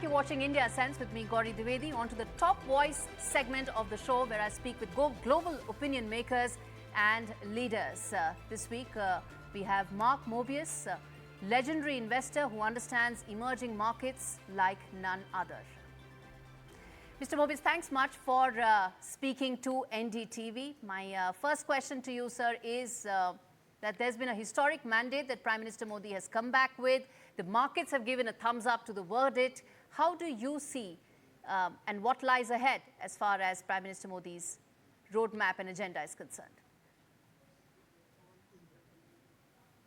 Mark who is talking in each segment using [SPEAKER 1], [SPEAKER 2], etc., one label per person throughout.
[SPEAKER 1] You're watching India Sense with me, Gaurie Dwivedi. On to the Top Voice segment of the show, where I speak with global opinion makers and leaders. This week, we have Mark Mobius, legendary investor who understands emerging markets like none other. Mr. Mobius, thanks much for speaking to NDTV. My first question to you, sir, is that there's been a historic mandate that Prime Minister Modi has come back with. The markets have given a thumbs up to the verdict. How do you see and what lies ahead as far as Prime Minister Modi's roadmap and agenda is concerned?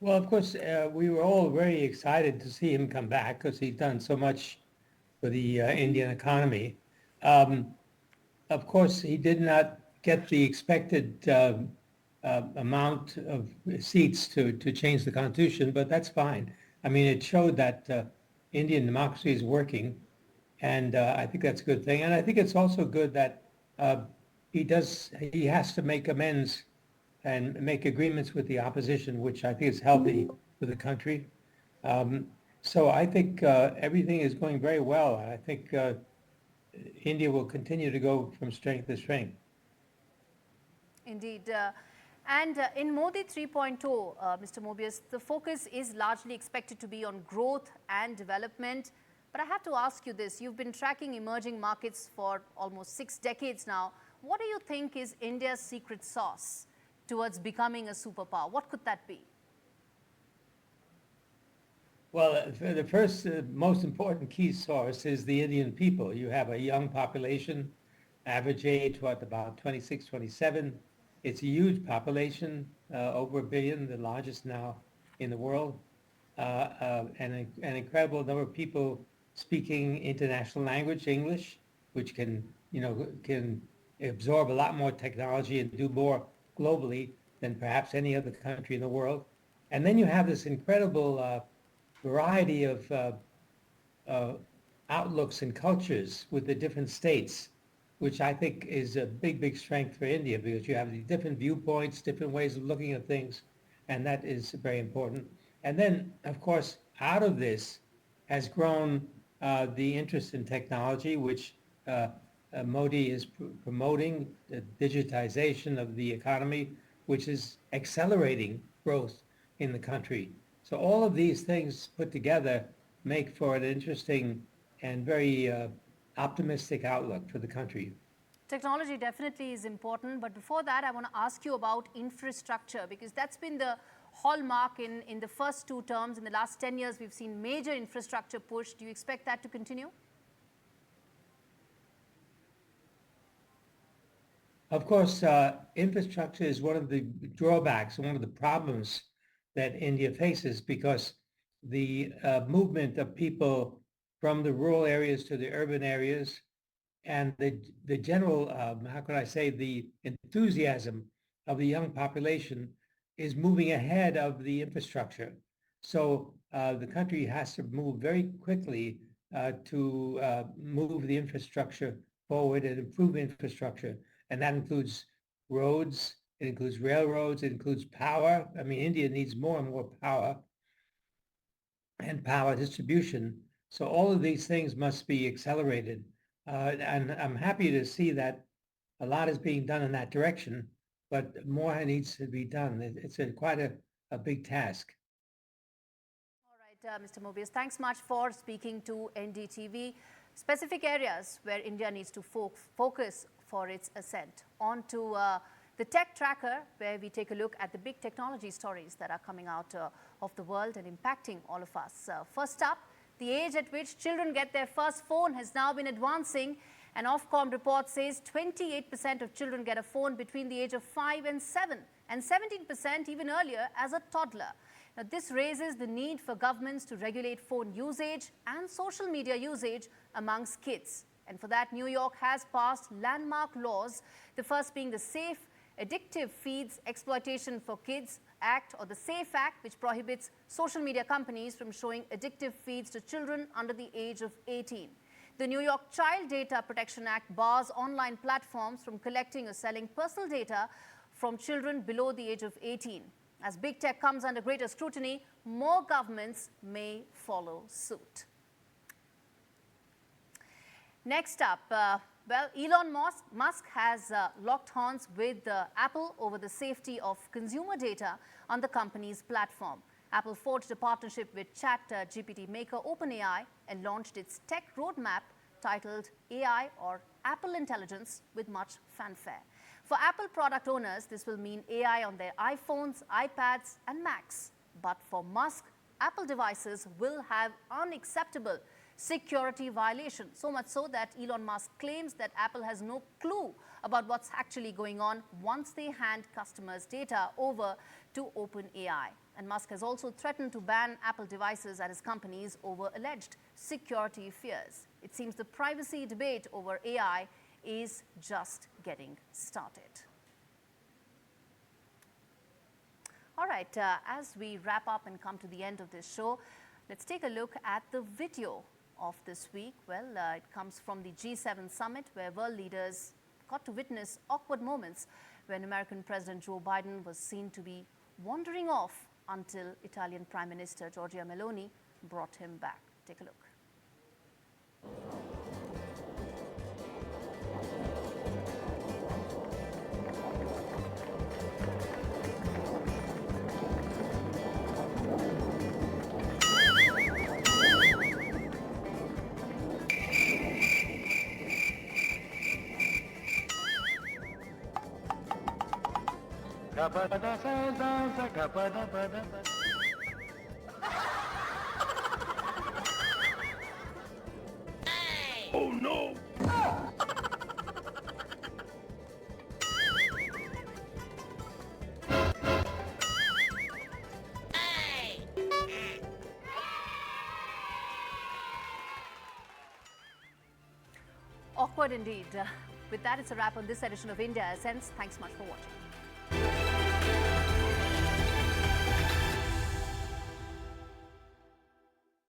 [SPEAKER 2] Well, of course, we were all very excited to see him come back because he's done so much for the Indian economy. Of course, he did not get the expected amount of seats to change the constitution, but that's fine. I mean, it showed that Indian democracy is working, and I think that's a good thing. And I think it's also good that he has to make amends and make agreements with the opposition, which I think is healthy for the country. So I think everything is going very well. I think India will continue to go from strength to strength.
[SPEAKER 1] Indeed. And in Modi 3.0, Mr. Mobius, the focus is largely expected to be on growth and development. But I have to ask you this. You've been tracking emerging markets for almost 6 decades now. What do you think is India's secret sauce towards becoming a superpower? What could that be?
[SPEAKER 2] Well, the first, most important key source is the Indian people. You have a young population, average age, about 26, 27. It's a huge population, over 1 billion, the largest now in the world, and an incredible number of people speaking international language, English, which can absorb a lot more technology and do more globally than perhaps any other country in the world. And then you have this incredible variety of outlooks and cultures with the different states, which I think is a big strength for India, because you have the different viewpoints, different ways of looking at things, and that is very important. And then, of course, out of this has grown the interest in technology, which Modi is promoting, the digitization of the economy, which is accelerating growth in the country. So all of these things put together make for an interesting and very optimistic outlook for the country.
[SPEAKER 1] Technology definitely is important, but before that, I want to ask you about infrastructure, because that's been the hallmark in the first 2 terms. In the last 10 years, we've seen major infrastructure push. Do you expect that to continue?
[SPEAKER 2] Of course, infrastructure is one of the drawbacks and one of the problems that India faces, because the movement of people from the rural areas to the urban areas, and the general, how can I say, the enthusiasm of the young population is moving ahead of the infrastructure. So the country has to move very quickly to move the infrastructure forward and improve infrastructure. And that includes roads, it includes railroads, it includes power. I mean, India needs more and more power and power distribution. So all of these things must be accelerated. And I'm happy to see that a lot is being done in that direction, but more needs to be done. It's quite a big task.
[SPEAKER 1] All right, Mr. Mobius, thanks much for speaking to NDTV. Specific areas where India needs to focus for its ascent. On to the Tech Tracker, where we take a look at the big technology stories that are coming out of the world and impacting all of us. First up, the age at which children get their first phone has now been advancing. An Ofcom report says 28% of children get a phone between the age of 5 and 7, and 17% even earlier as a toddler. Now, this raises the need for governments to regulate phone usage and social media usage amongst kids. And for that, New York has passed landmark laws, the first being the Safe Addictive Feeds Exploitation for Kids Act, or the SAFE Act, which prohibits social media companies from showing addictive feeds to children under the age of 18. The New York Child Data Protection Act bars online platforms from collecting or selling personal data from children below the age of 18. As big tech comes under greater scrutiny, more governments may follow suit. Next up, Elon Musk has locked horns with Apple over the safety of consumer data on the company's platform. Apple forged a partnership with chat GPT maker OpenAI and launched its tech roadmap titled AI or Apple Intelligence with much fanfare. For Apple product owners, this will mean AI on their iPhones, iPads, and Macs. But for Musk, Apple devices will have unacceptable security violations, so much so that Elon Musk claims that Apple has no clue about what's actually going on once they hand customers' data over to OpenAI. And Musk has also threatened to ban Apple devices at his companies over alleged security fears. It seems the privacy debate over AI is just getting started. All right, as we wrap up and come to the end of this show, let's take a look at the video of this week. Well, it comes from the G7 summit, where world leaders got to witness awkward moments when American President Joe Biden was seen to be wandering off until Italian Prime Minister Giorgia Meloni brought him back. Take a look.
[SPEAKER 3] Oh no!
[SPEAKER 1] Awkward indeed. With that, it's a wrap on this edition of India Essence. Thanks much for watching.